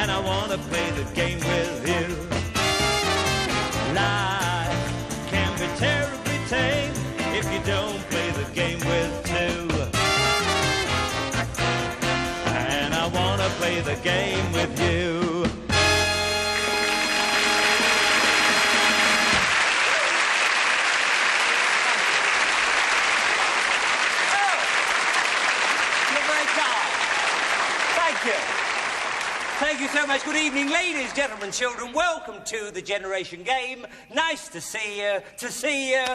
and I want to play the game with you. Life can be terribly tame if you don't play the game with two. And I want to play the game with you. Thank you so much. Good evening, ladies, gentlemen, children. Welcome to the Generation Game. Nice to see you. To see you.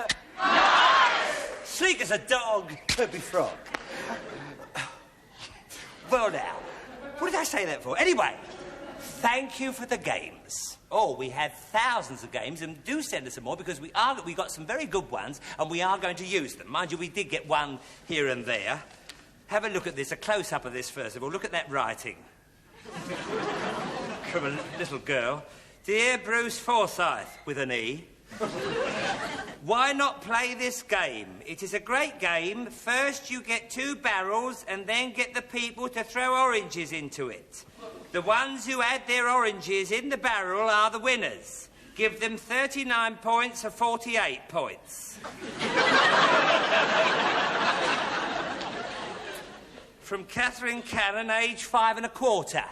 Sleek as a dog. Kirby Frog. Well, now, what did I say that for? Anyway, thank you for the games. Oh, we had thousands of games, and do send us some more because we got some very good ones, and we are going to use them. Mind you, we did get one here and there. Have a look at this, a close-up of this first of all. Look at that writing. From a little girl. Dear Bruce Forsyth, with an E. Why not play this game? It is a great game. First you get 2 barrels and then get the people to throw oranges into it. The ones who add their oranges in the barrel are the winners. Give them 39 points or 48 points. From Catherine Cannon, age 5 1/4.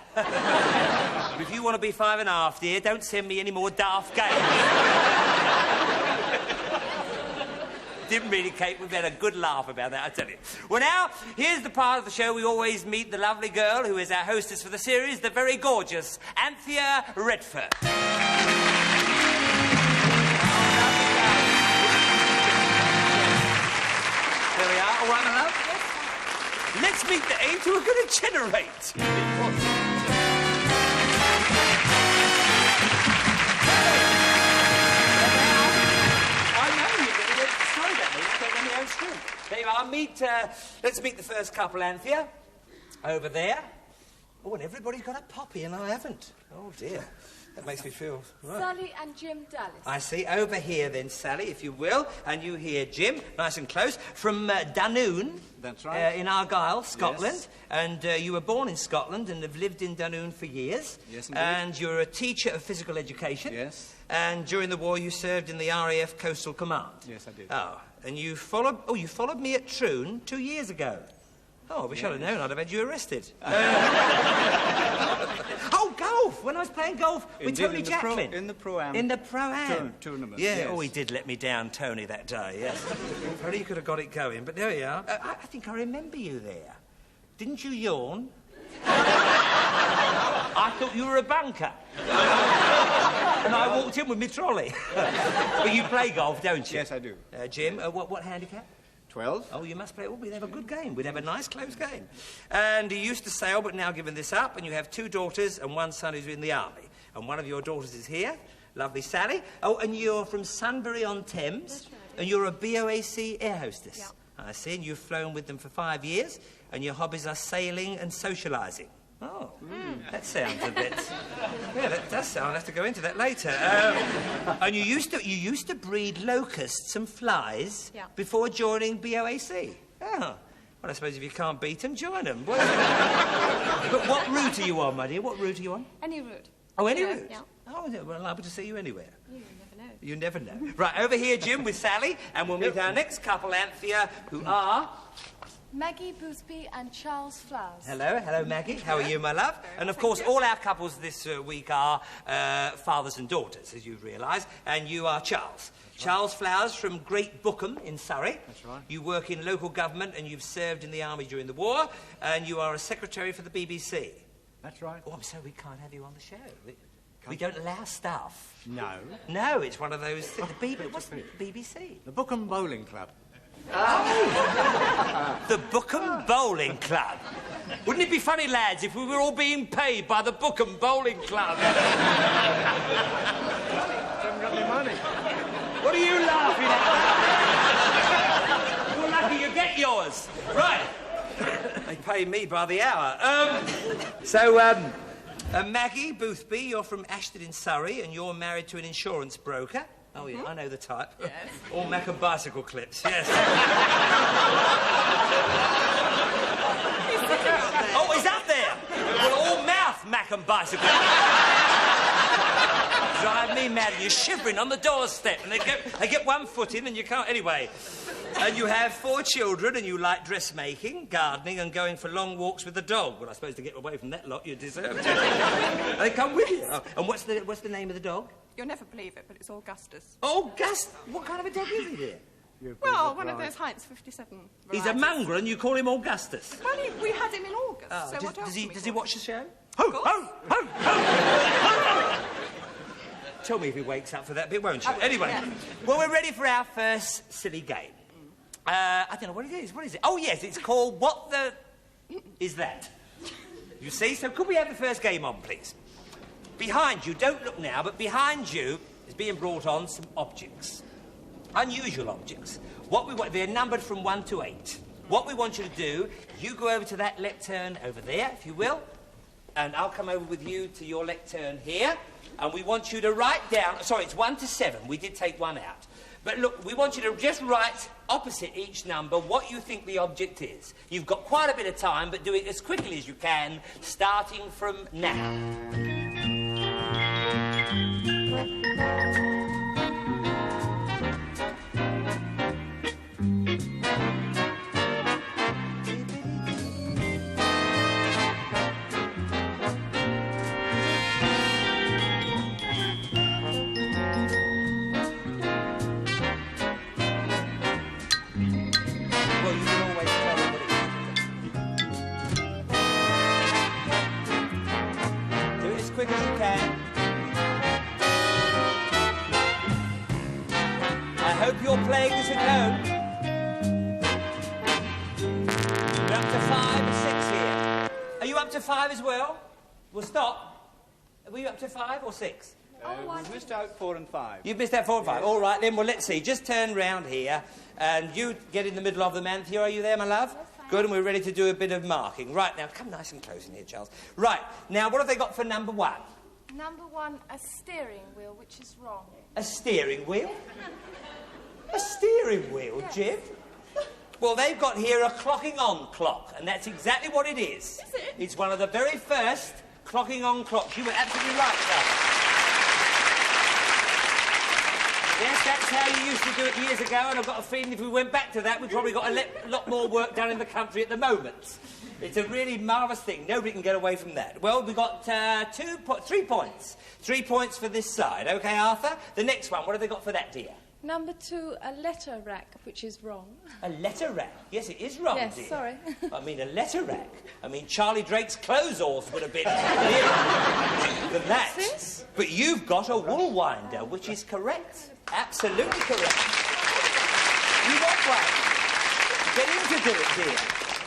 If you want to be 5 1/2, dear, don't send me any more daft games. Didn't really, Kate. We've had a good laugh about that, I tell you. Well, now, here's the part of the show we always meet the lovely girl who is our hostess for the series, the very gorgeous Anthea Redfern. There we are. All right, my love? Let's meet the 8 who are going to generate. There you are. Let's meet the first couple, Anthea. Over there. Oh, and everybody's got a poppy and I haven't. Oh, dear. That makes me feel... Right. Sally and Jim Dallas. I see. Over here, then, Sally, if you will. And you here, Jim. Nice and close. From Dunoon. That's right. In Argyll, Scotland. Yes. And you were born in Scotland and have lived in Dunoon for years. Yes, indeed. And you're a teacher of physical education. Yes. And during the war, you served in the RAF Coastal Command. Yes, I did. Oh, and you followed me at Troon 2 years ago. Oh, I wish I'd have known. I'd have had you arrested. Oh, golf! When I was playing golf with Tony Chaplin. In the Pro-Am. In the Pro-Am. Tournament, yeah. yes. Oh, he did let me down, Tony, that day, yes. If only you could have got it going. But there you are. I think I remember you there. Didn't you yawn? I thought you were a bunker. And I walked in with my trolley. But you play golf, don't you? Yes, I do. Jim, what handicap? 12. Oh, you must play. Oh, we'd have a good game. We'd have a nice, close game. And you used to sail, but now given this up, and you have 2 daughters and 1 son who's in the army. And one of your daughters is here, lovely Sally. Oh, and you're from Sunbury-on-Thames. That's right. And you're a BOAC air hostess. Yeah. I see, and you've flown with them for 5 years, and your hobbies are sailing and socialising. Oh, that sounds a bit... Yeah, that does sound... I'll have to go into that later. And you used to breed locusts and flies before joining BOAC. Oh, well, I suppose if you can't beat them, join them. But what route are you on, my dear? What route are you on? Any route. Oh, any route? Yeah. Oh, well, liable to see you anywhere. You never know. You never know. Right, over here, Jim, with Sally, and we'll meet our next couple, Anthea, who are... Maggie Boothby and Charles Flowers. Hello, Maggie. How are you, my love? And, of course, all our couples this week are fathers and daughters, as you've realised, and you are Charles. Charles Flowers from Great Bookham in Surrey. That's right. You work in local government and you've served in the army during the war, and you are a secretary for the BBC. That's right. Oh, I'm sorry we can't have you on the show. We don't allow staff. No. No, it's one of those... What's the BBC? The Bookham Bowling Club. Oh! The Bookham Bowling Club. Wouldn't it be funny, lads, if we were all being paid by the Bookham Bowling Club? Haven't got any money. What are you laughing at? You're lucky you get yours. Right. They pay me by the hour. Maggie Boothby, you're from Ashton in Surrey, and you're married to an insurance broker. Oh, yeah, I know the type. Yes. All Mac and bicycle clips, yes. Oh, he's up there. Well, all mouth Mac and bicycle. Drive me mad. You're shivering on the doorstep, and they get one foot in, and you can't. Anyway, and you have 4 children, and you like dressmaking, gardening, and going for long walks with the dog. Well, I suppose to get away from that lot, you deserve it. They come with you. Oh, and what's the name of the dog? You'll never believe it, but it's Augustus. Augustus? What kind of a dog is he, dear? Well, one of those Heinz 57 varieties. He's a mongrel, and you call him Augustus. Well, we had him in August, Oh, so what else does he watch the show? Of course. Tell me if he wakes up for that bit, won't you? Anyway, well, we're ready for our first silly game. I don't know what it is. What is it? Oh, yes, it's called What the... Is That? You see? So could we have the first game on, please? Behind you, don't look now, but behind you is being brought on some objects. Unusual objects. They're numbered from 1 to 8. What we want you to do, you go over to that lectern over there, if you will, and I'll come over with you to your lectern here, and we want you to write down... Sorry, it's 1 to 7. We did take 1 out. But look, we want you to just write opposite each number what you think the object is. You've got quite a bit of time, but do it as quickly as you can, starting from now. Playing this at home. You're up to 5 or 6 here. Are you up to 5 as well? We'll stop. Were you up to 5 or 6? We've missed out 4 and 5. You've missed out 4 and 5. All right, then. Well, let's see. Just turn round here, and you get in the middle of them, Anthea. Are you there, my love? Good, and we're ready to do a bit of marking. Right, now, come nice and close in here, Charles. Right, now, what have they got for number 1? Number 1, a steering wheel, which is wrong. A steering wheel? A steering wheel, Jim? Well, they've got here a clocking on clock, and that's exactly what it is. Is it? It's one of the very first clocking on clocks. You were absolutely right, sir. Yes, that's how you used to do it years ago, and I've got a feeling if we went back to that, we've probably got a lot more work done in the country at the moment. It's a really marvellous thing. Nobody can get away from that. Well, we've got 3 points. 3 points for this side. OK, Arthur? The next one, what have they got for that, dear? Number 2, a letter rack, which is wrong. A letter rack? Yes, it is wrong, yes, dear. Sorry. I mean, a letter rack. I mean, Charlie Drake's clothes horse would have been nearer than that. What's this? But you've got a wool winder, which is correct. Absolutely correct. You want one? Get him to do it, dear.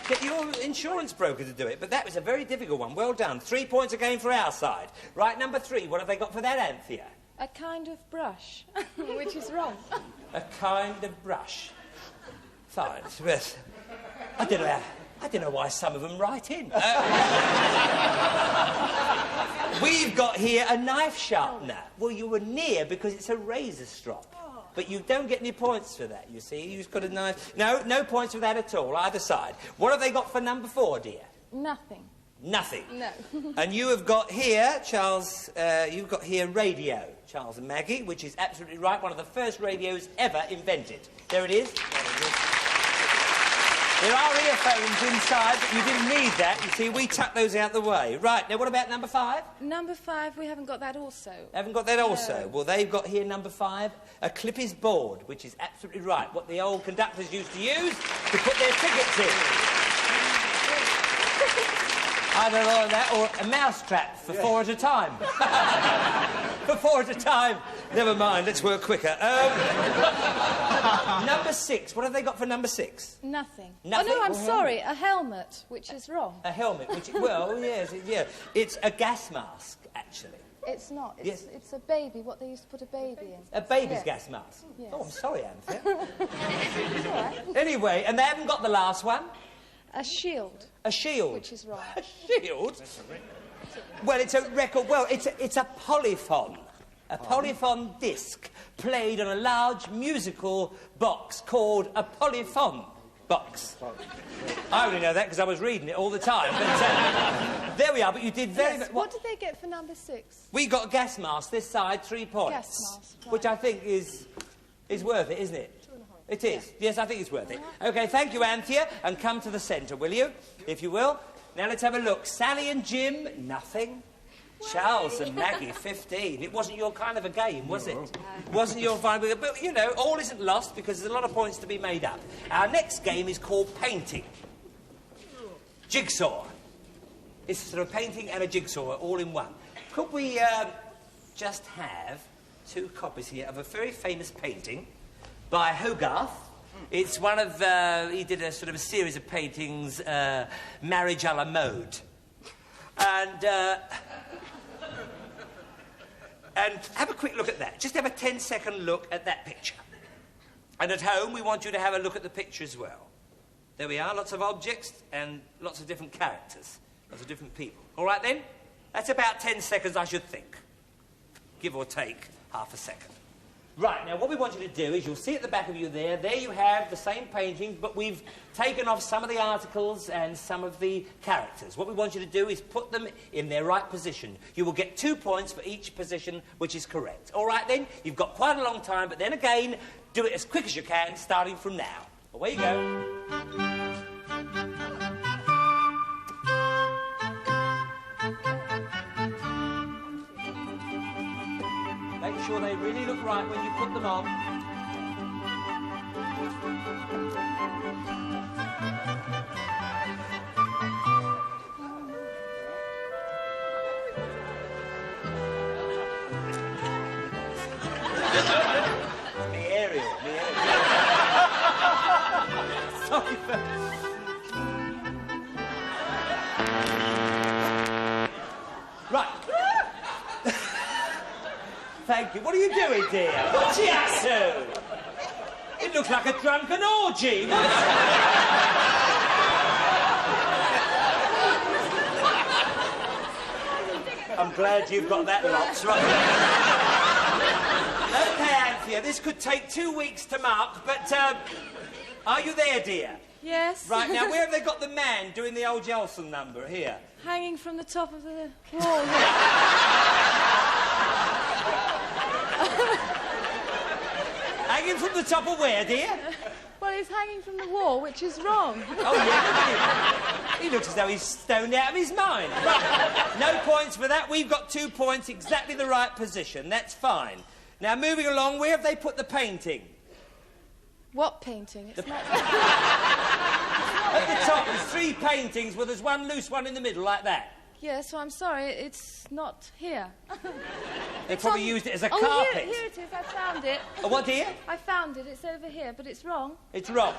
Get your insurance broker to do it. But that was a very difficult one. Well done. 3 points again for our side. Right, number 3. What have they got for that, Anthea? A kind of brush, which is wrong. A kind of brush. Fine. Yes. I don't know why some of them write in. We've got here a knife sharpener. Well, you were near because it's a razor strop. But you don't get any points for that, you see. You've got a knife... No points for that at all, either side. What have they got for number 4, dear? Nothing. Nothing? No. And you have got here, Charles, you've got here radio, Charles and Maggie, which is absolutely right. One of the first radios ever invented. There it is. There are earphones inside, but you didn't need that. You see, we tucked those out the way. Right, now what about number 5? Number 5, we haven't got that also. Haven't got that also? No. Well, they've got here number 5, a Clippy's board, which is absolutely right. What the old conductors used to use to put their tickets in. Either that or a mousetrap for 4 at a time. For 4 at a time. Never mind, let's work quicker. Number 6. What have they got for number 6? Nothing. Nothing? Oh, no, I'm sorry. A helmet, which is wrong. A helmet, which... Well, yes, yeah. It's a gas mask, actually. It's not. Yes. It's a baby, what they used to put a baby in. A baby's Yeah. gas mask? Yes. Oh, I'm sorry, Anthea. It's all right. Anyway, and they haven't got the last one? A shield. A shield. Which is wrong. A shield? Well, it's a record... Well, it's a polyphon. A polyphon disc played on a large musical box called a polyphon. Box. I only know that because I was reading it all the time. But there we are, but you did very... Yes, what did they get for number 6? We got a gas mask this side, 3 points. Gas mask, right. Which I think is worth it, isn't it? It is. Yeah. Yes, I think it's worth it. OK, thank you, Anthea. And come to the centre, will you? If you will. Now, let's have a look. Sally and Jim, nothing. Charles and Maggie, 15. It wasn't your kind of a game, was it? Wasn't your vibe. But, you know, all isn't lost because there's a lot of points to be made up. Our next game is called painting. Jigsaw. It's sort of painting and a jigsaw all in one. Could we just have 2 copies here of a very famous painting by Hogarth? It's one of... he did a sort of a series of paintings, Marriage à la mode. And have a quick look at that. Just have a 10-second look at that picture. And at home, we want you to have a look at the picture as well. There we are, lots of objects and lots of different characters, lots of different people. All right, then? That's about 10 seconds, I should think. Give or take half a second. Right, now what we want you to do is you'll see at the back of you there you have the same painting, but we've taken off some of the articles and some of the characters. What we want you to do is put them in their right position. You will get 2 points for each position which is correct. All right, then? You've got quite a long time, but then again, do it as quick as you can, starting from now. Away you go. Make sure they really look right when you put them on. Me Ariel. Sorry for... Right. Thank you. What are you doing, dear? What's he up to? It looks like a drunken orgy. I'm glad you've got that locked right. OK, Anthea, this could take 2 weeks to mark, but, are you there, dear? Yes. Right, now, where have they got the man doing the old Jolson number? Here. Hanging from the top of the wall. Hanging from the top of where, dear? Well, he's hanging from the wall, which is wrong. Oh, yeah. He looks as though he's stoned out of his mind. Right. No points for that. We've got 2 points, exactly the right position. That's fine. Now, moving along, where have they put the painting? What painting? It's not... At the top, there's 3 paintings, well, there's one loose one in the middle, like that. Yes, well, I'm sorry, it's not here. They probably used it as a carpet. Here it is, I found it. Oh, what, dear? I found it, it's over here, but it's wrong. It's wrong.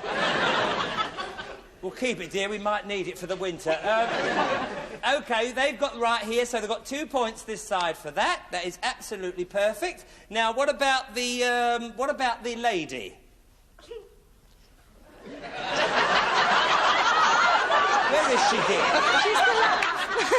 We'll keep it, dear, we might need it for the winter. OK, they've got right here, so they've got 2 points this side for that. That is absolutely perfect. Now, what about the lady? Where is she, dear? She's collapsed.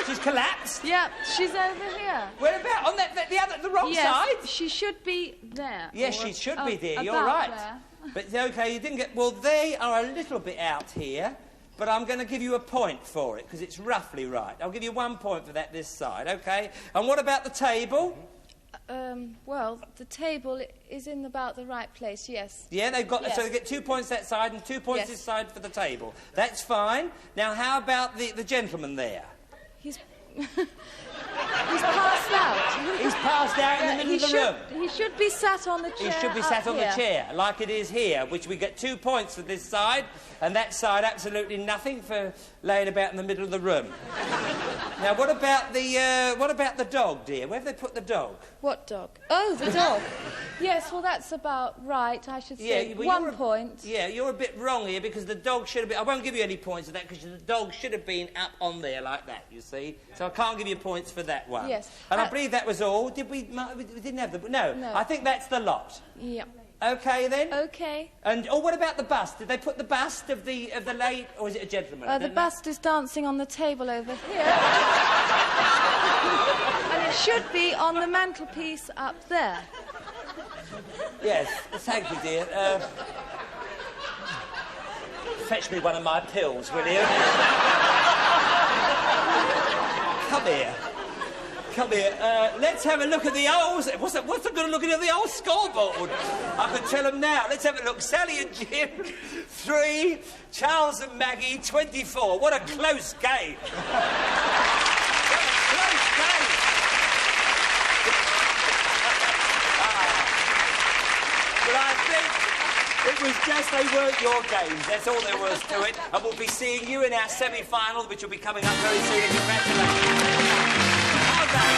She's collapsed? Yep, she's over here. Where about? On the wrong side? Yes, she should be there. Yes, she should be, dear. You're about right. There. But, OK, you didn't get... Well, they are a little bit out here, but I'm going to give you a point for it, because it's roughly right. I'll give you 1 point for that this side, OK? And what about the table? Well, the table is in about the right place, yes. Yeah, they've got... Yes. So they get 2 points that side and 2 points Yes. this side for the table. That's fine. Now, how about the gentleman there? He's passed out. He's passed out in the middle of the room. He should be sat on the chair. He should be sat on the chair, like it is here, which we get 2 points for this side, and that side absolutely nothing for laying about in the middle of the room. Now, what about the dog, dear? Where have they put the dog? What dog? Oh, the dog. Yes, well, that's about right, I should say. Well, 1 point. Yeah, you're a bit wrong here, because the dog should have been... I won't give you any points for that, because the dog should have been up on there like that, you see. So I can't give you points for that one. Yes. And I believe that was all. Did we didn't have the... No. I think that's the lot. Yep. OK, then? OK. And, what about the bust? Did they put the bust of the lady... Or is it a gentleman? The bust is dancing on the table over here. And it should be on the mantelpiece up there. Yes, thank you, dear. fetch me one of my pills, will you? Come here. Come here. Let's have a look at the old... What's the good of looking at the old scoreboard? I can tell them now. Let's have a look. Sally and Jim, 3. Charles and Maggie, 24. What a close game. What a close game. But I think it was just they weren't your games. That's all there was to it. And we'll be seeing you in our semi-final, which will be coming up very soon. Congratulations. How's that?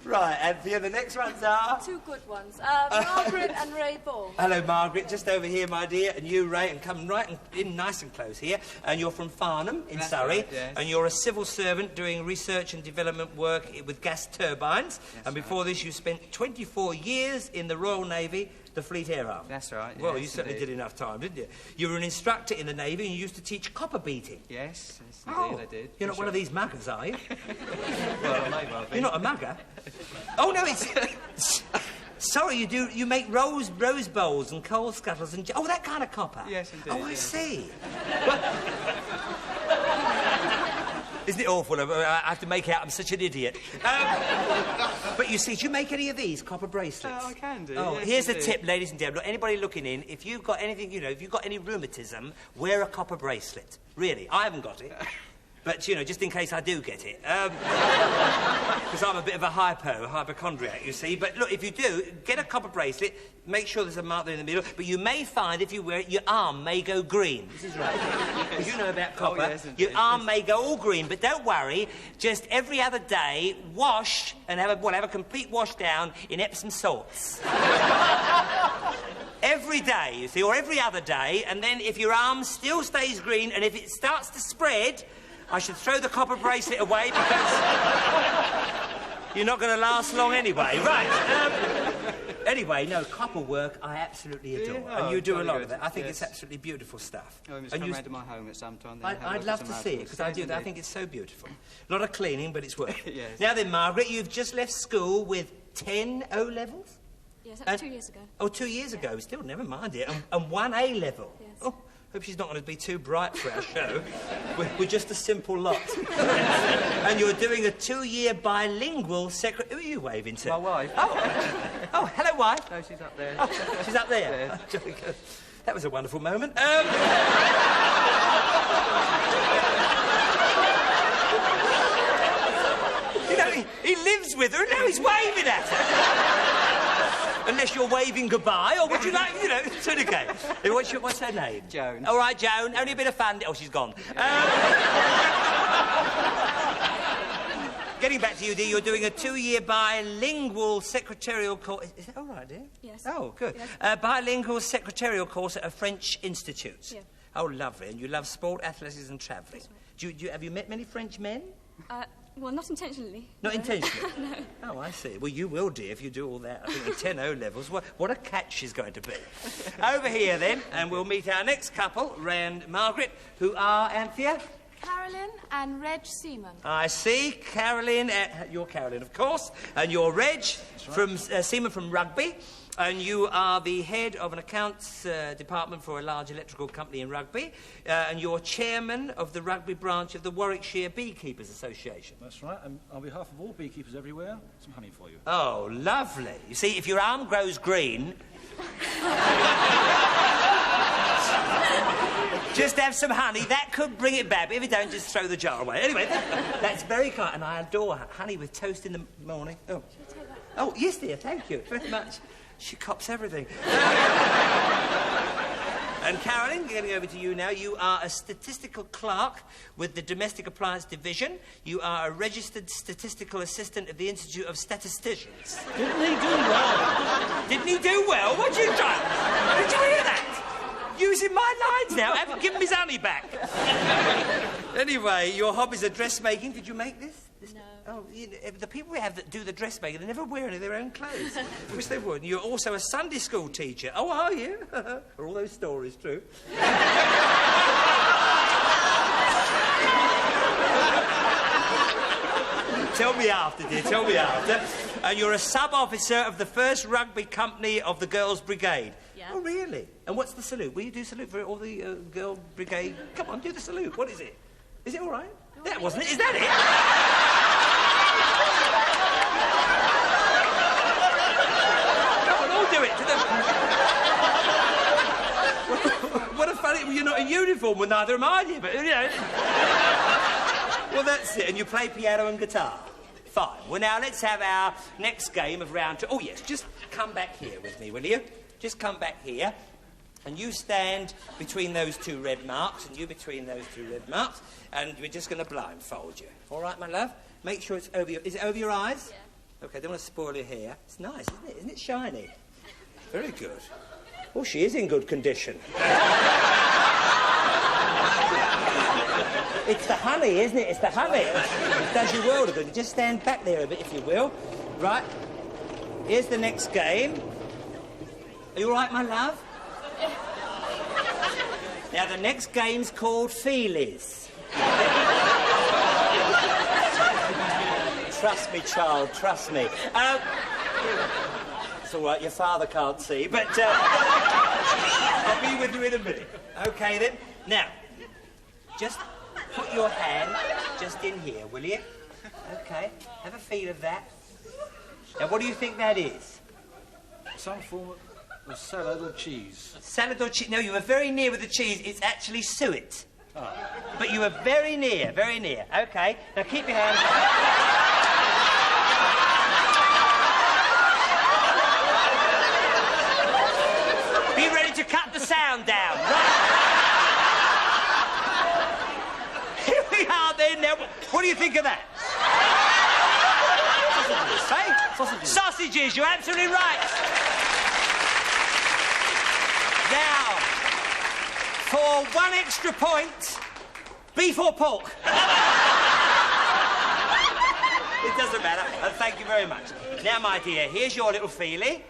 Right, Anthea, the next ones are... 2 good ones. Margaret and Ray Ball. Hello, Margaret. Just over here, my dear. And you, Ray, and come right in nice and close here. And you're from Farnham in Surrey. Right, yes. And you're a civil servant doing research and development work with gas turbines. That's and before this, you spent 24 years in the Royal Navy, the Fleet Air Arm. That's right, Well, yes, you certainly indeed. did enough time, didn't you? You were an instructor in the Navy and you used to teach copper beating. Yes, indeed, I did. You're not one of these muggers, are you? Well, I may well be. You're not a mugger. Oh, no, it's... Sorry, you make rose bowls and coal scuttles and... Oh, that kind of copper? Yes, indeed. Oh, I yes. see. Isn't it awful? I have to make out I'm such an idiot. But you see, do you make any of these copper bracelets? Oh, I can do. Oh, yes, here's the indeed. tip, ladies and gentlemen. Look, anybody looking in, if you've got anything, if you've got any rheumatism, wear a copper bracelet. Really, I haven't got it. But, just in case I do get it. Because I'm a bit of a hypochondriac, you see. But, look, if you do, get a copper bracelet, make sure there's a mark there in the middle, but you may find, if you wear it, your arm may go green. This is right. Because you know about copper. Oh, yes, your arm may go all green, but don't worry. Just every other day, wash and have a complete wash down in Epsom salts. Every day, you see, or every other day, and then if your arm still stays green and if it starts to spread... I should throw the copper bracelet away because you're not going to last long anyway. Right. Anyway, no, copper work I absolutely adore. Yeah? And you do a jolly lot good. of that. I think Yes. it's absolutely beautiful stuff. Oh, you must And come you- round to my home at some time. Then have a I'd look love at to some see it, articles. because I Yes, do that. I indeed. think it's so beautiful. A lot of cleaning, but it's worth it. Yes. Now then, Margaret, you've just left school with 10 O-levels? Yes, that was 2 years ago. Oh, 2 years ago. Still, never mind it. And 1 A-level. Yes. Oh, hope she's not going to be too bright for our show. We're just a simple lot. And you're doing a 2-year bilingual secretary... Who are you waving to? My wife. Oh, hello, wife. No, she's up there. Oh, she's up there. There. Oh, jolly good. That was a wonderful moment. He lives with her and now he's waving at her. Unless you're waving goodbye, or would you like, Tunica? What's her name? Joan. All right, Joan. Only a bit of fun. Oh, she's gone. Getting back to you, dear, you're doing a 2-year bilingual secretarial course. Is that all right, dear? Yes. Oh, good. Yes. Bilingual secretarial course at a French institute. Yeah. Oh, lovely. And you love sport, athletics and travelling. Right. Have you met many French men? Well, not intentionally. Not No. intentionally? No. Oh, I see. Well, you will, dear, if you do all that. I think with 10 O-levels, what a catch she's going to be. Over here, then, and we'll meet our next couple, Ray and Margaret, who are, Anthea? Carolyn and Reg Seaman. I see. Carolyn, you're Carolyn, of course, and you're Reg, from Seaman from Rugby, and you are the head of an accounts department for a large electrical company in Rugby, and you're chairman of the Rugby branch of the Warwickshire Beekeepers Association. That's right, and on behalf of all beekeepers everywhere, some honey for you. Oh, lovely. You see, if your arm grows green... just have some honey. That could bring it back. But if you don't, just throw the jar away. Anyway, that's very kind. And I adore honey with toast in the morning. Oh, oh yes, dear. Thank you very much. She cops everything. And Carolyn, getting over to you now. You are a statistical clerk with the Domestic Appliance Division. You are a registered statistical assistant at the Institute of Statisticians. Didn't he do well? Didn't he do well? What'd you try? Did you hear that? Using my lines now. Haven't given his honey back. Anyway, your hobbies are dressmaking. Did you make this? No. Oh, the people we have that do the dressmaking, they never wear any of their own clothes. Wish they would. And you're also a Sunday school teacher. Oh, are you? Are all those stories true? Tell me after, dear, tell me after. And you're a sub-officer of the 1st Rugby Company of the Girls' Brigade. Yeah. Oh, really? And what's the salute? Will you do salute for all the Girl Brigade? Come on, do the salute. What is it? Is it all right? That wasn't it. Is that it? Come on, all do it to them. What a funny... Well, you're not in uniform, well, neither am I, dear, but, you know... Well, that's it. And you play piano and guitar. Fine. Well, now, let's have our next game of round 2. Oh, yes, just come back here with me, will you? Just come back here. And you stand between those 2 red marks, and you between those 2 red marks, and we're just going to blindfold you. All right, my love? Make sure it's over your... Is it over your eyes? Yeah. OK, don't want to spoil your hair. It's nice, isn't it? Isn't it shiny? Very good. Oh, she is in good condition. It's the honey, isn't it? It's the honey. It does you world of good. Just stand back there a bit, if you will. Right. Here's the next game. Are you all right, my love? Now, the next game's called Feelies. Trust me, child, trust me. It's all right, your father can't see, but I'll be with you in a minute. OK, then. Now, just put your hand just in here, will you? OK, have a feel of that. Now, what do you think that is? Some form of salad or cheese. Salad or cheese? No, you were very near with the cheese. It's actually suet. Oh. But you were very near, very near. OK, now keep your hand... Be ready to cut the sound down. Right. Here we are then. Now, what do you think of that? Sausages. Sausages, you're absolutely right. Now, for 1 extra point, beef or pork? It doesn't matter. Thank you very much. Now, my dear, here's your little feelie.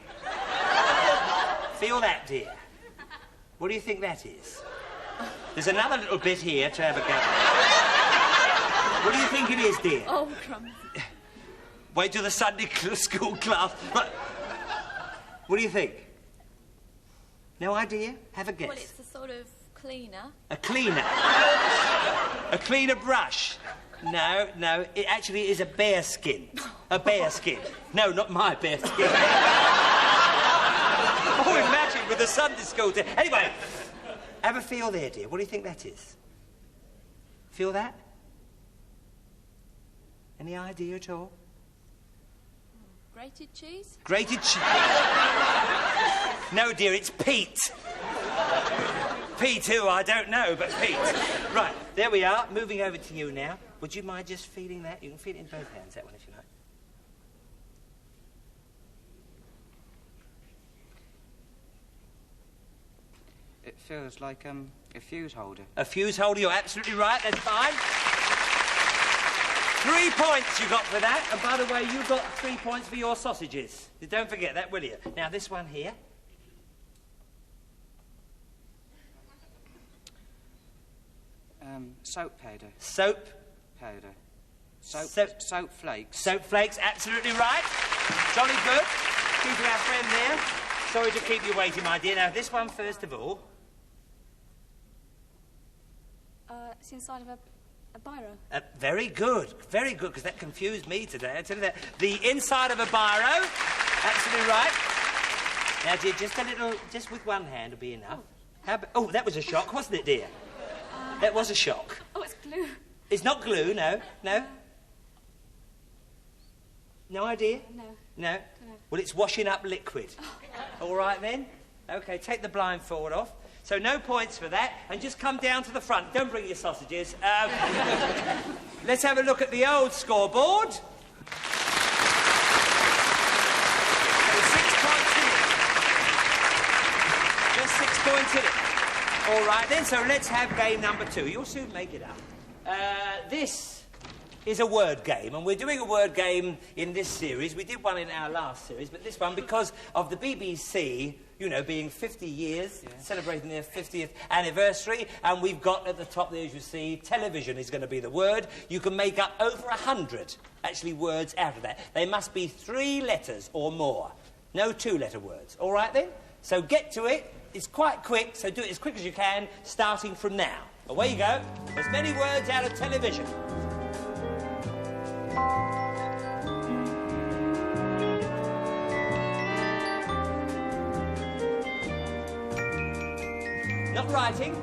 Feel that, dear. What do you think that is? There's another little bit here to have a go. What do you think it is, dear? Oh, crumbs. Wait till the Sunday school class. Right. What do you think? No idea? Have a guess. Well, it's a sort of cleaner. A cleaner? A cleaner brush? No, no. It actually is a bear skin. A bear skin. No, not my bear skin. Oh, imagine with the Sunday school day. Anyway, have a feel there, dear. What do you think that is? Feel that? Any idea at all? Grated cheese? Grated cheese? No, dear, it's Pete. Pete who? I don't know, but Pete. Right, there we are. Moving over to you now. Would you mind just feeling that? You can feel it in both hands, that one, if you like. It feels like, a fuse holder. A fuse holder, you're absolutely right. That's fine. 3 points you got for that. And by the way, you got 3 points for your sausages. Don't forget that, will you? Now, this one here. Soap powder. Soap? Powder. Soap flakes. Soap flakes, absolutely right. Jolly good. Keeping our friend there. Sorry to keep you waiting, my dear. Now, this one first of all. It's inside of a biro. Very good, because that confused me today. I tell you that. The inside of a biro, absolutely right. Now, dear, just a little, just with one hand will be enough. Oh, that was a shock, wasn't it, dear? That was a shock. Oh, it's glue. It's not glue, no, no. No idea? No. No? Well, it's washing up liquid. All right, then? OK, take the blindfold off. So no points for that, and just come down to the front. Don't bring your sausages. Let's have a look at the old scoreboard. So 6 points in it. Just 6 points in it. All right, then, so let's have game number 2. You'll soon make it up. This is a word game, and we're doing a word game in this series. We did one in our last series, but this one, because of the BBC, you know, being 50 years, celebrating their 50th anniversary, and we've got at the top there, as you see, television is going to be the word. You can make up over 100 actually words out of that. They must be 3 letters or more. No 2-letter words. All right, then? So get to it. It's quite quick, so do it as quick as you can, starting from now. Away you go. As many words out of television. Not writing.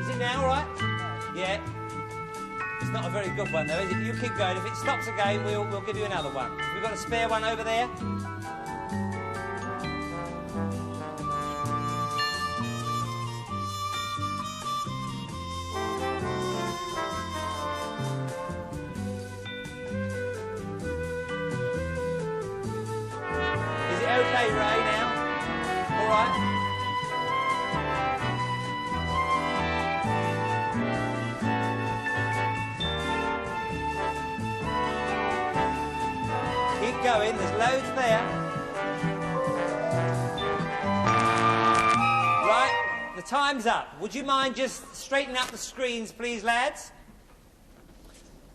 Is it now, all right? Yeah. It's not a very good one, though, is it? You keep going. If it stops again, we'll give you another one. We've got a spare one over there. Is it okay, Ray, now? All right? Keep going, there's loads there. Right, the time's up. Would you mind just straightening up the screens, please, lads?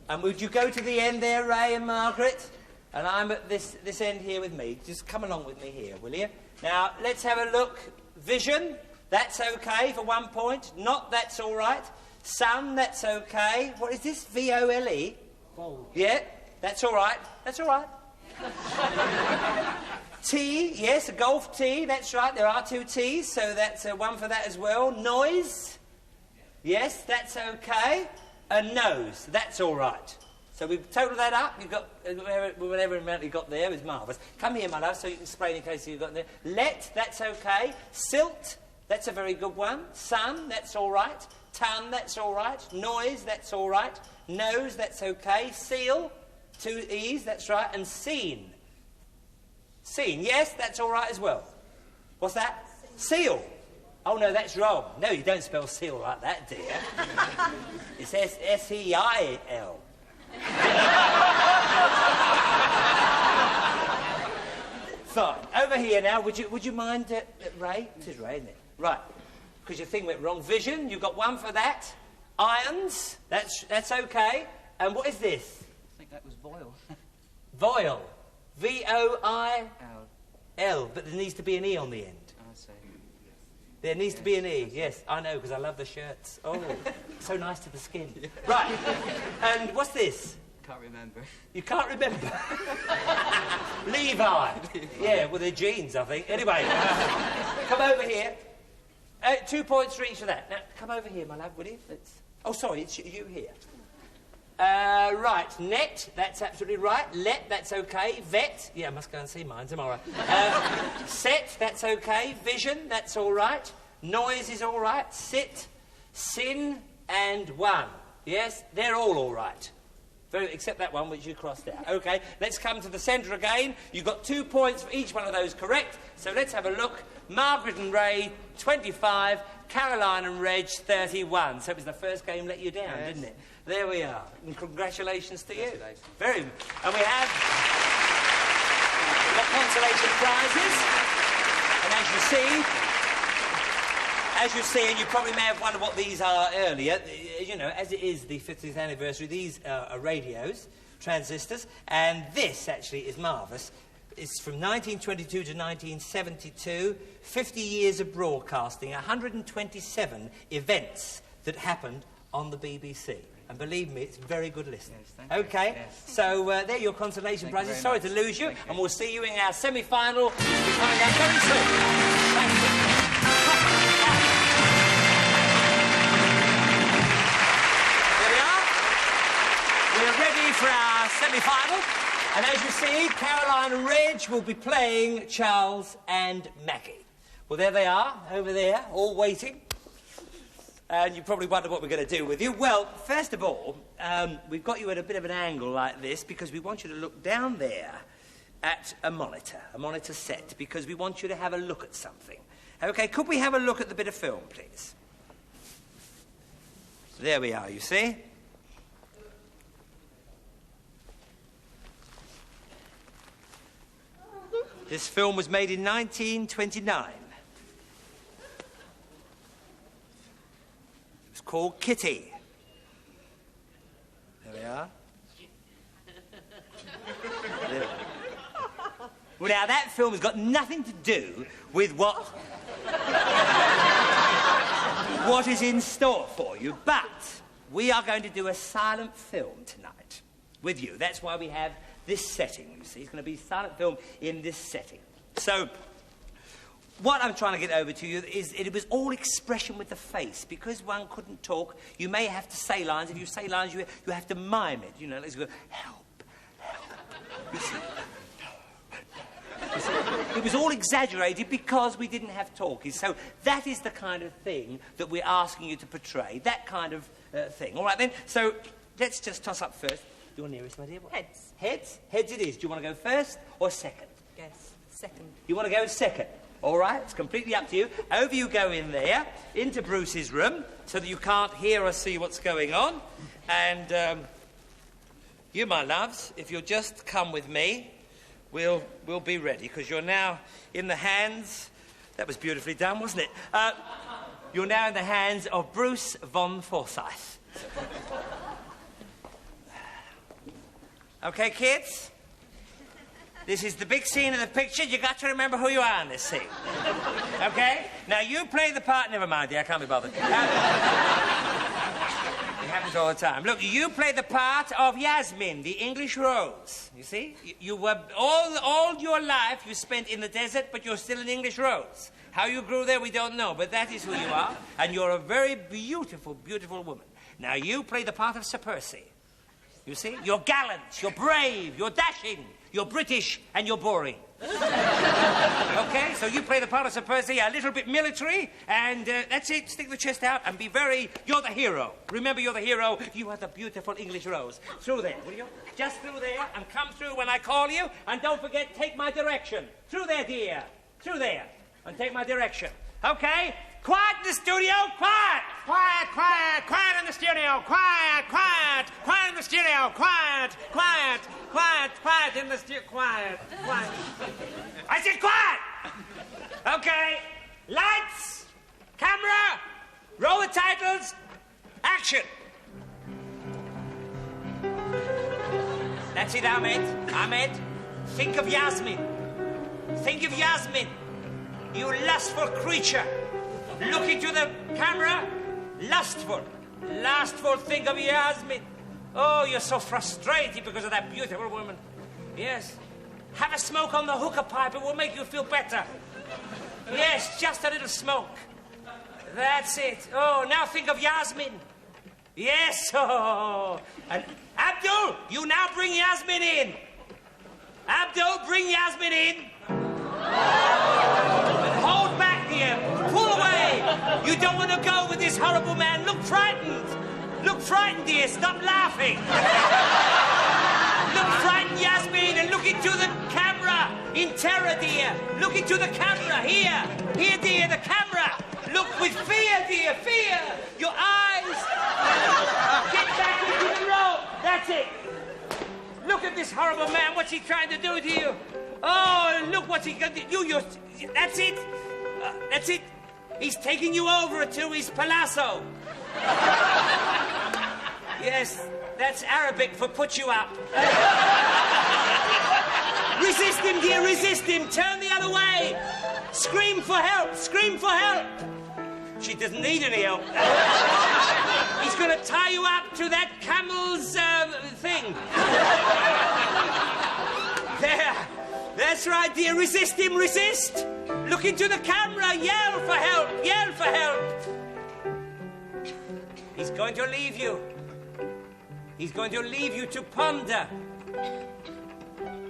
And would you go to the end there, Ray and Margaret? And I'm at this end here with me. Just come along with me here, will you? Now, let's have a look. Vision, that's okay for 1 point. Not, that's all right. Sun, that's okay. What is this? V-O-L-E? Bowl. Yeah, that's all right. That's all right. T, yes, a golf tee, that's right. There are 2 T's, so that's one for that as well. Noise, yes, that's okay. A nose, that's all right. So we've totaled that up. You've got whatever amount you got there is marvellous. Come here, my love, so you can explain in case you've got there. Let, that's okay. Silt, that's a very good one. Sun, that's all right. Ton, that's all right. Noise, that's all right. Nose, that's okay. Seal, 2 E's, that's right. And scene. Scene, yes, that's all right as well. What's that? Seal. Oh, no, that's wrong. No, you don't spell seal like that, dear. It's S-E-I-L. Fine. Over here now, would you mind, Ray? It is Ray, isn't it? Right. Because your thing went wrong. Vision, you've got 1 for that. Irons, that's okay. And what is this? I think that was Voil. Voil. V-O-I-L. But there needs to be an E on the end. I see. There needs to be an E, yes. I know, because I love the shirts. Oh, so nice to the skin. Right. And what's this? Can't remember. You can't remember? Levi. Yeah, well, they're jeans, I think. Anyway, come over here. 2 points for each of that. Now, come over here, my love, will you? Oh, sorry, it's you here. Right, net, that's absolutely right. Let, that's okay. Vet, yeah, I must go and see mine tomorrow. Set, that's okay. Vision, that's all right. Noise is all right. Sit, sin, and 1. Yes, they're all right. Except that one which you crossed out. Okay, let's come to the centre again. You've got 2 points for each one of those correct. So let's have a look. Margaret and Ray, 25. Caroline and Reg, 31. So it was the first game let you down, yes, didn't it? There we are. And congratulations to you. Very good. And we have got consolation prizes. And as you see, and you probably may have wondered what these are earlier, you know, as it is the 50th anniversary, these are radios, transistors, and this actually is marvellous. It's from 1922 to 1972, 50 years of broadcasting, 127 events that happened on the BBC. And believe me, it's very good listening. Yes, thank you. Okay, yes. So there are your consolation prizes. Sorry to lose you, Thank you. And we'll see you in our semi-final. We'll be coming down very soon. Thank you. There we are. We're ready for our semi-final. And as you see, Caroline and Reg will be playing Charles and Maggie. Well, there they are, over there, all waiting. And you probably wonder what we're going to do with you. Well, first of all, we've got you at a bit of an angle like this because we want you to look down there at a monitor set, because we want you to have a look at something. OK, could we have a look at the bit of film, please? There we are, you see. This film was made in 1929. It's called Kitty. Well, now, that film has got nothing to do with what is in store for you, but we are going to do a silent film tonight with you. That's why we have this setting, you see. It's going to be a silent film in this setting. So, what I'm trying to get over to you is it was all expression with the face. Because one couldn't talk, you may have to say lines. If you say lines, you have to mime it. You know, let's go, help, help. You see? It was all exaggerated because we didn't have talkies. So that is the kind of thing that we're asking you to portray. That kind of thing. All right, then. So let's just toss up first. You're nearest, my dear. Heads. Heads? Heads it is. Do you want to go first or second? Yes, second. You want to go second? All right, it's completely up to you. Over you go in there, into Bruce's room, so that you can't hear or see what's going on. And you, my loves, if you'll just come with me, we'll be ready, because you're now in the hands... That was beautifully done, wasn't it? You're now in the hands of Bruce von Forsyth. OK, kids? This is the big scene of the picture. You got to remember who you are in this scene. OK? Now, you play the part... Never mind, dear, I can't be bothered. It happens all the time. Look, you play the part of Yasmin, the English rose. You see? You were... All your life you spent in the desert, but you're still an English rose. How you grew there, we don't know, but that is who you are. And you're a very beautiful, beautiful woman. Now, you play the part of Sir Percy. You see? You're gallant, you're brave, you're dashing, you're British, and you're boring. OK? So you play the part of Sir Percy, a little bit military, and that's it. Stick the chest out and be very... You're the hero. Remember, you're the hero. You are the beautiful English rose. Through there, will you? Just through there, and come through when I call you. And don't forget, take my direction. Through there, dear. Through there. And take my direction. OK? Quiet in the studio, quiet! Quiet, quiet, quiet in the studio, quiet, quiet, quiet in the studio, quiet, quiet, quiet, quiet in the studio, quiet, quiet. I said quiet! OK, lights, camera, roll the titles, action! That's it, Ahmed. Ahmed, think of Yasmin. Think of Yasmin, you lustful creature. Look into the camera. Lustful. Lustful. Think of Yasmin. Oh, you're so frustrated because of that beautiful woman. Yes. Have a smoke on the hookah pipe. It will make you feel better. Yes, just a little smoke. That's it. Oh, now think of Yasmin. Yes. Oh. And Abdul, you now bring Yasmin in. Abdul, bring Yasmin in. And hold back, dear. Pull away. You don't want to go with this horrible man. Look frightened. Look frightened, dear. Stop laughing. Look frightened, Yasmin, and look into the camera. In terror, dear. Look into the camera. Here. Here, dear, the camera. Look with fear, dear. Fear. Your eyes. Get back into the road. That's it. Look at this horrible man. What's he trying to do to you? Oh, look what's he going to do. That's it. That's it. He's taking you over to his palazzo. Yes, that's Arabic for put you up. Resist him, dear, resist him. Turn the other way. Scream for help, scream for help. She doesn't need any help. He's going to tie you up to that camel's thing. There. That's right, dear. Resist him, resist. Look into the camera. Yell for help, yell for help. He's going to leave you. He's going to leave you to ponder,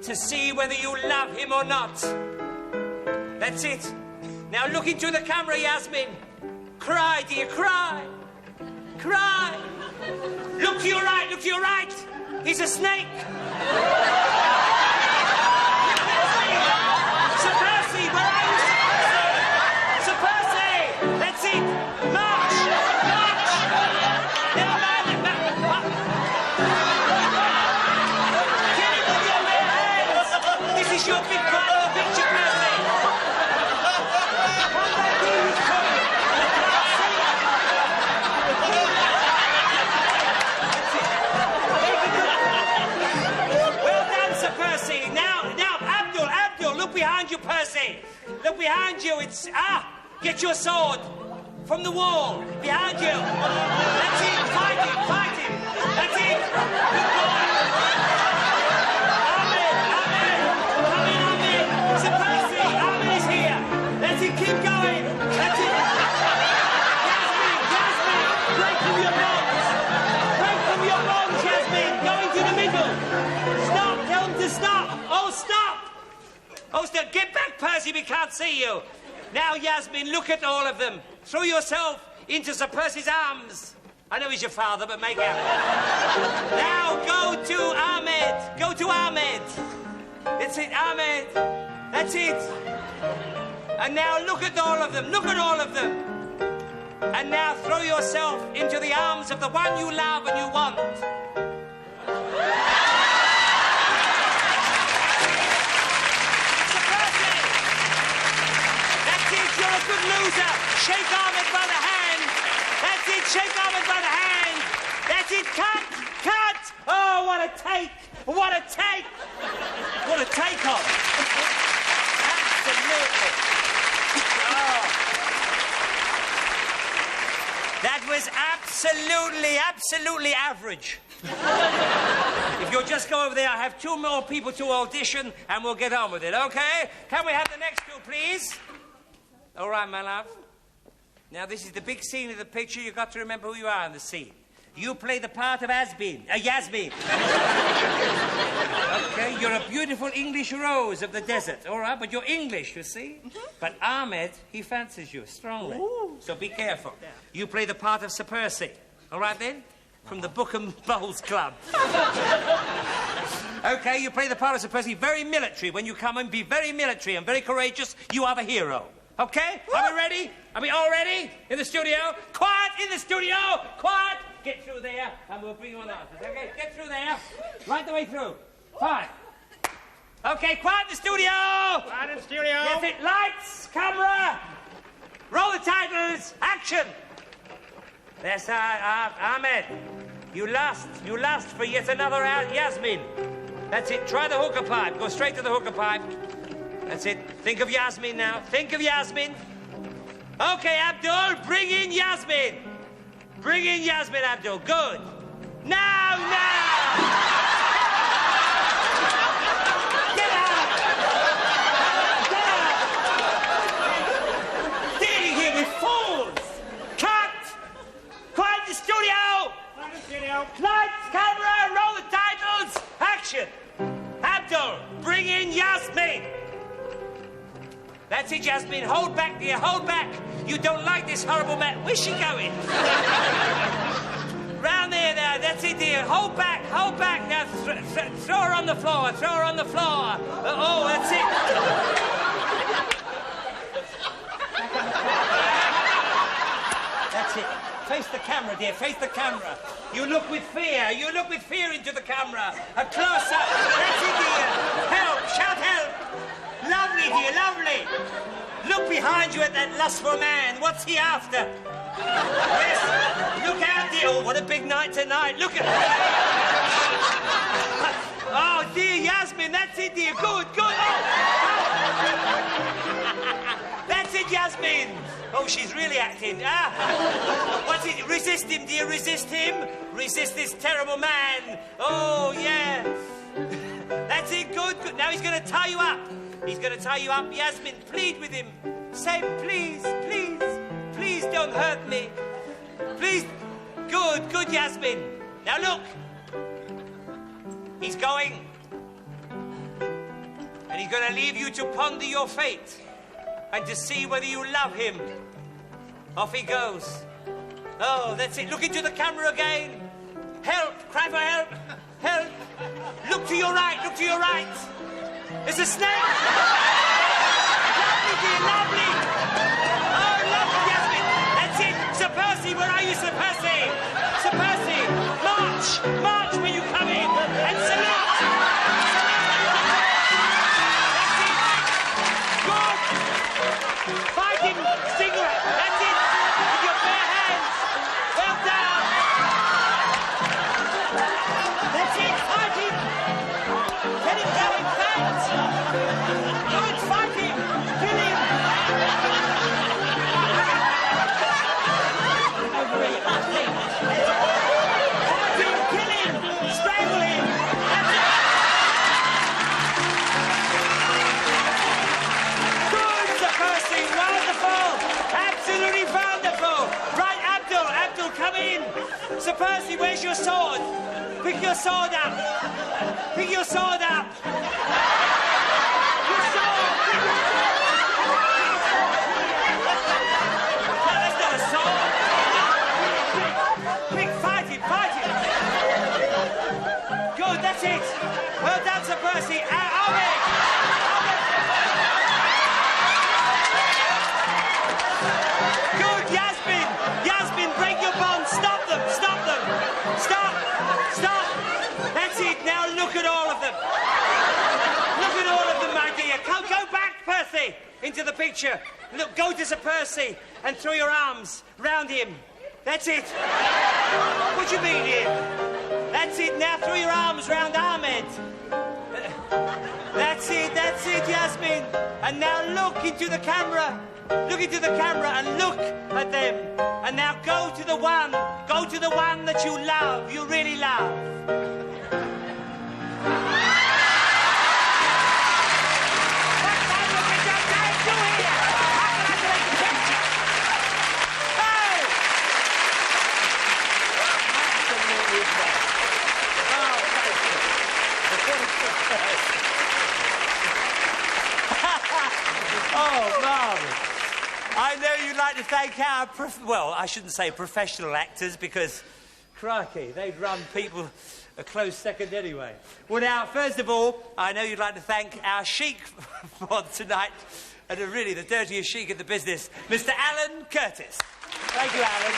to see whether you love him or not. That's it. Now look into the camera, Yasmin. Cry, dear, cry. Cry. Look to your right, look to your right. He's a snake. Sir Percy, where are you, Sir Percy? Sir Percy! That's it. March! March! Never mind. Get him with your bare hands. This is your big part of the picture, Percy. Come back here, he's coming. Well done. behind you, Percy. Look behind you. It's... Get your sword. From the wall. Behind you. That's it. Fight him. Fight him. That's it. Good boy. Ahmed. Come in, Ahmed. Sir Percy. Ahmed is here. That's it. Keep going. That's it. Yasmin. Break from your bonds. Break from your bonds, Yasmin. Going to the middle. Stop. Tell him to stop. Oh, stop. Oh, stop. Get back, Percy. We can't see you. Now, Yasmin, look at all of them. Throw yourself into Sir Percy's arms. I know he's your father, but make out. Now, go to Ahmed. Go to Ahmed. That's it, Ahmed. That's it. And now, look at all of them. Look at all of them. And now, throw yourself into the arms of the one you love and you want. You're a good loser. Shake Ahmed by the hand. That's it. Shake Ahmed by the hand. That's it. Cut. Cut. Oh, what a take. What a take. What a take on. Absolutely. Oh. That was absolutely average. If you'll just go over there, I have 2 more people to audition and we'll get on with it, okay? Can we have the next 2, please? All right, my love. Now, this is the big scene of the picture. You've got to remember who you are in the scene. You play the part of Yasmin. Okay, you're a beautiful English rose of the desert, all right? But you're English, you see? But Ahmed, he fancies you strongly. Ooh. So be careful. Yeah. You play the part of Sir Percy, all right, then? From the Bookham Bowls Club. Okay, you play the part of Sir Percy. Very military. When you come and be very military and very courageous, you are the hero. Okay? Are we ready? Are we all ready? In the studio? Quiet in the studio! Quiet! Get through there, and we'll bring you on the answers. Okay? Get through there. Right the way through. Fine. Okay, quiet in the studio! Quiet in the studio! Yes, it. Lights, camera! Roll the titles. Action! That's Ahmed. You lust for yet another Yasmin. That's it. Try the hooker pipe. Go straight to the hooker pipe. That's it. Think of Yasmin now. Think of Yasmin. Okay, Abdul, bring in Yasmin. Bring in Yasmin, Abdul. Good. Now! Get out! Get out! Standing here with fools! Cut! Quiet in the studio! Quiet in the studio. Lights, camera, roll the titles. Action! Abdul, bring in Yasmin. That's it, Yasmin. Hold back, dear. Hold back. You don't like this horrible man. Where's she going? Round there now. That's it, dear. Hold back. Hold back. Now, throw her on the floor. Throw her on the floor. Oh, that's it. That's it. Face the camera, dear. Face the camera. You look with fear. You look with fear into the camera. A close-up. That's it, dear. Help. Shout help. Lovely, dear, lovely. Look behind you at that lustful man. What's he after? Yes. Look out, dear. Oh, what a big night tonight. Look at... Oh, dear, Yasmin. That's it, dear. Good, good. Oh. That's it, Yasmin. Oh, she's really acting. What's it? Resist him, dear. Resist him. Resist this terrible man. Oh, yeah. That's it. Good, good. Now he's going to tie you up. He's going to tie you up. Yasmin, plead with him. Say, please, please, please don't hurt me. Please. Good, good, Yasmin. Now look. He's going. And he's going to leave you to ponder your fate and to see whether you love him. Off he goes. Oh, that's it. Look into the camera again. Help. Cry for help. Help. Look to your right. Look to your right. There's a snake! Lovely, dear, lovely! Oh, lovely, Yasmin! That's it! Sir Percy, where are you, Sir Percy? Sir Percy, march! March when you come in! And salute! That's it! Good! Fighting cigarette! That's it! With your bare hands! Well done! That's it! Fighting! Get it going! Good your sword up! Pick your sword up! Your sword! No, that's not a sword! Quick, fight him, fight him! Good, that's it! Well done, Sir Percy! Ahmed! Good, Yasmin! Yasmin, break your bonds! Stop them! Stop them! Stop! Stop! That's it! Now look at all of them! Look at all of them, my dear! Go back, Percy! Into the picture! Look, go to Sir Percy and throw your arms round him. That's it! What do you mean him? That's it! Now throw your arms round Ahmed! That's it, Yasmin! And now look into the camera! Look into the camera and look at them! And now go to the one that you love, you really love! Oh, marvellous. I know you'd like to thank our, well, I shouldn't say professional actors because, crikey, they'd run people a close second anyway. Well, now, first of all, I know you'd like to thank our sheik for tonight, and really the dirtiest sheik in the business, Mr. Alan Curtis. Thank you, Alan.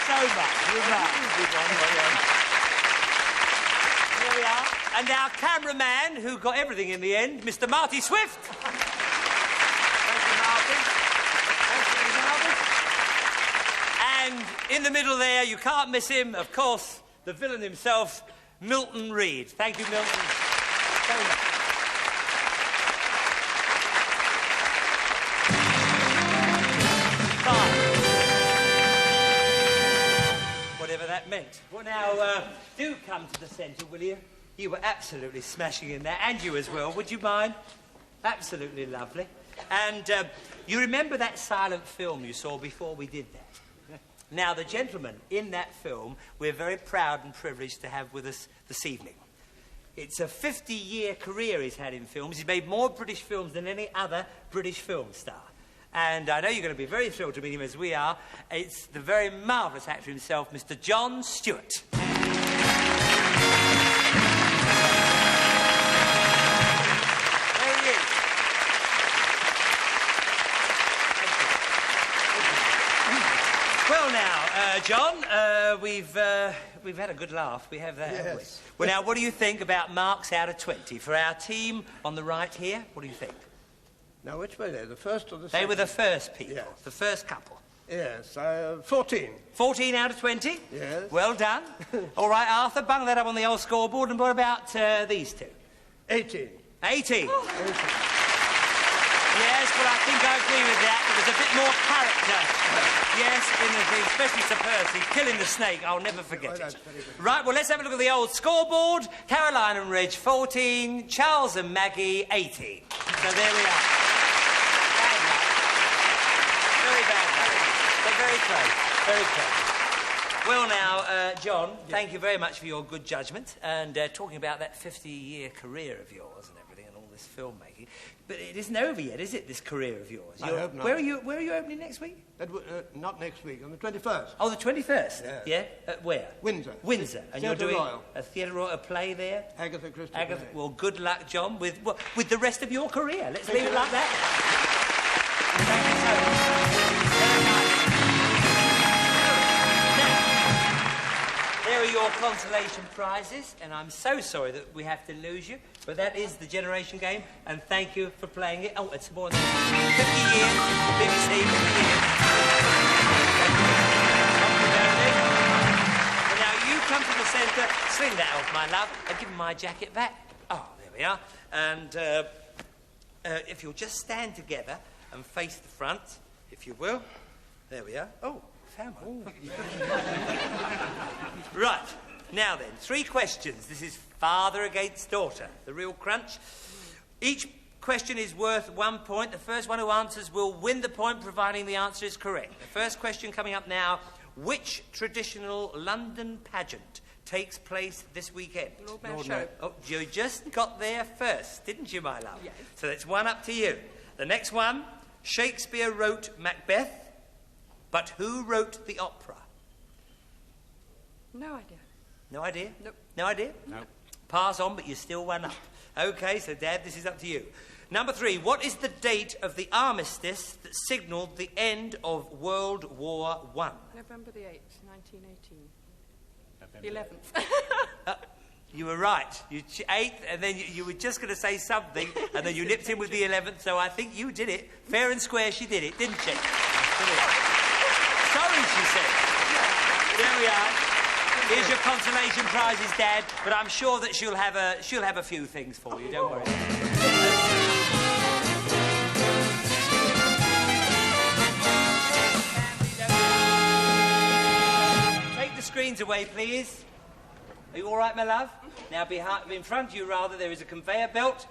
So much. Here we are. And our cameraman, who got everything in the end, Mr. Marty Swift. And in the middle there, you can't miss him, of course, the villain himself, Milton Reed. Thank you, Milton, so much. Fine. Whatever that meant. Well, now, do come to the centre, will you? You were absolutely smashing in there, and you as well. Would you mind? Absolutely lovely. And you remember that silent film you saw before we did that? Now, the gentleman in that film, we're very proud and privileged to have with us this evening. It's a 50-year career he's had in films. He's made more British films than any other British film star. And I know you're going to be very thrilled to meet him, as we are. It's the very marvellous actor himself, Mr. John Stewart. Well, now, John, we've had a good laugh. We have that, haven't we? Well, now, what do you think about marks out of 20 for our team on the right here? What do you think? Now, which way they? The first or the second? They were the first people, yes. The first couple. Yes, 14. 14 out of 20? Yes. Well done. All right, Arthur, bung that up on the old scoreboard. And what about these two? 18. 18? Oh. 18. Yes, well, I think I agree with that. There was a bit more character. Yes, in the thing, especially Sir Percy, killing the snake. I'll never forget it. Right, well, let's have a look at the old scoreboard. Caroline and Reg, 14. Charles and Maggie, 18. So there we are. Bad luck. Very bad luck. But very close. Very close. Well, now, John, thank you very much for your good judgment. And talking about that 50-year career of yours and everything and all this filmmaking. But it isn't over yet, is it, this career of yours? I hope not. Where are you opening next week? Not next week, on the 21st. Oh, the 21st? Yeah. Where? Windsor. Windsor. And you're doing Royal. a Theatre Royal, a play there? Agatha Christie Agatha. play. Well, good luck, John, with the rest of your career. Let's leave it like that. Thank you so much. Very nice. Now, there are your consolation prizes, and I'm so sorry that we have to lose you, but that is the Generation Game, and thank you for playing it. Oh, it's more than 50 years, BBC, 50 years. And now you come to the centre, sling that off, my love, and give him my jacket back. Oh, there we are. And if you'll just stand together and face the front, if you will. There we are. Oh, found one. Right. Now then, 3 questions. This is father against daughter, the real crunch. Each question is worth 1 point. The first one who answers will win the point, providing the answer is correct. The first question coming up now: which traditional London pageant takes place this weekend? Lord Mayor's Show. Oh, you just got there first, didn't you, my love? Yes. So that's one up to you. The next one, Shakespeare wrote Macbeth, but who wrote the opera? No idea. No idea? Nope. No idea? No. Pass on, but you're still one up. OK, so, Dad, this is up to you. Number 3, what is the date of the armistice that signalled the end of World War I? November the 8th, 1918. The 11th. You were right. You 8th, and then you were just going to say something, and then you nipped in with the 11th, so I think you did it. Fair and square, she did it, didn't she? Sorry, she said. There we are. Here's your consolation prizes, Dad, but I'm sure that she'll have a few things for you, don't worry. Take the screens away, please. Are you all right, my love? Now, in front of you, rather, there is a conveyor belt,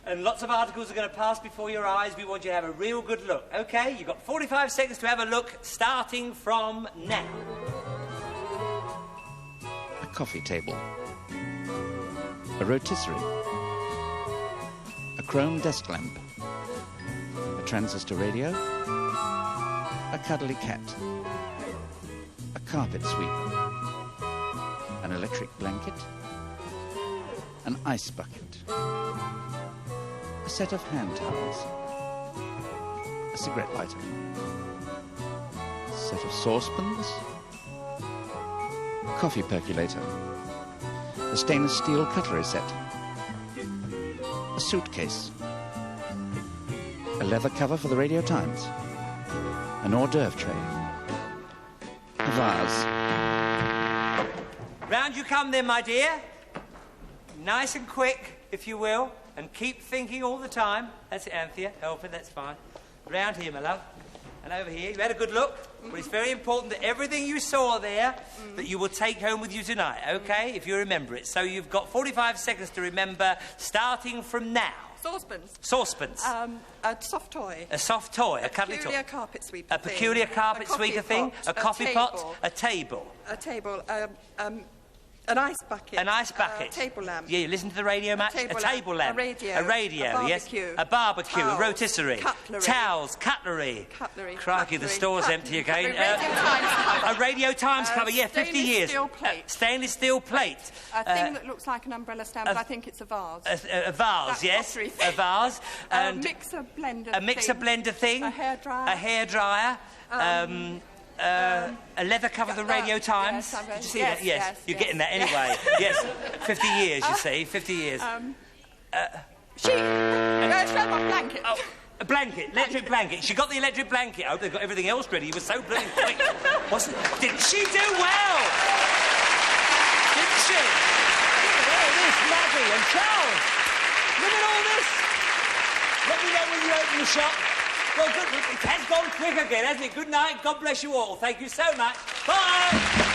and lots of articles are going to pass before your eyes. We want you to have a real good look, OK? You've got 45 seconds to have a look, starting from now. A coffee table. A rotisserie. A chrome desk lamp. A transistor radio. A cuddly cat. A carpet sweeper. An electric blanket, an ice bucket, a set of hand towels, a cigarette lighter, a set of saucepans, a coffee percolator, a stainless steel cutlery set, a suitcase, a leather cover for the Radio Times, an hors d'oeuvre tray, a vase. Round you come then, my dear. Nice and quick, if you will, and keep thinking all the time. That's it, Anthea. Helping, that's fine. Round here, my love. And over here. You had a good look. But it's very important that everything you saw there, that you will take home with you tonight, OK? If you remember it. So you've got 45 seconds to remember, starting from now. Saucepans. Saucepans. A soft toy. A soft toy, a cuddly toy. Peculiar carpet sweeper A peculiar carpet sweeper thing. A coffee pot. A table. A table. An ice bucket. An ice bucket. A table lamp. Yeah, you listen to the radio, Matt? A table lamp. A radio. A radio, a yes. barbecue. A barbecue. Towels, A rotisserie. Cutlery. Towels. Cutlery. Cutlery. Crikey, the store's empty again. A Radio Times cover, yeah, 50 years. Stainless steel plate. Stainless steel plate. A thing that looks like an umbrella stand, but I think it's a vase. A vase, That yes. pottery thing. A vase. A mixer blender. A mixer blender thing. A hairdryer. A hairdryer. A leather cover of the Radio Times. Yes, Did you see that? Yes. You're getting that anyway. Yes. 50 years, you see. 50 years. She had my blanket. Oh, a blanket. Electric blanket. She got the electric blanket. I hope they've got everything else ready. You were so bloody quick. Didn't she do well? Didn't she? Look at all this, Maggie and Charles. Look at all this. Let me know when you open the shop. Well, good. It has gone quick again, hasn't it? Good night. God bless you all. Thank you so much. Bye.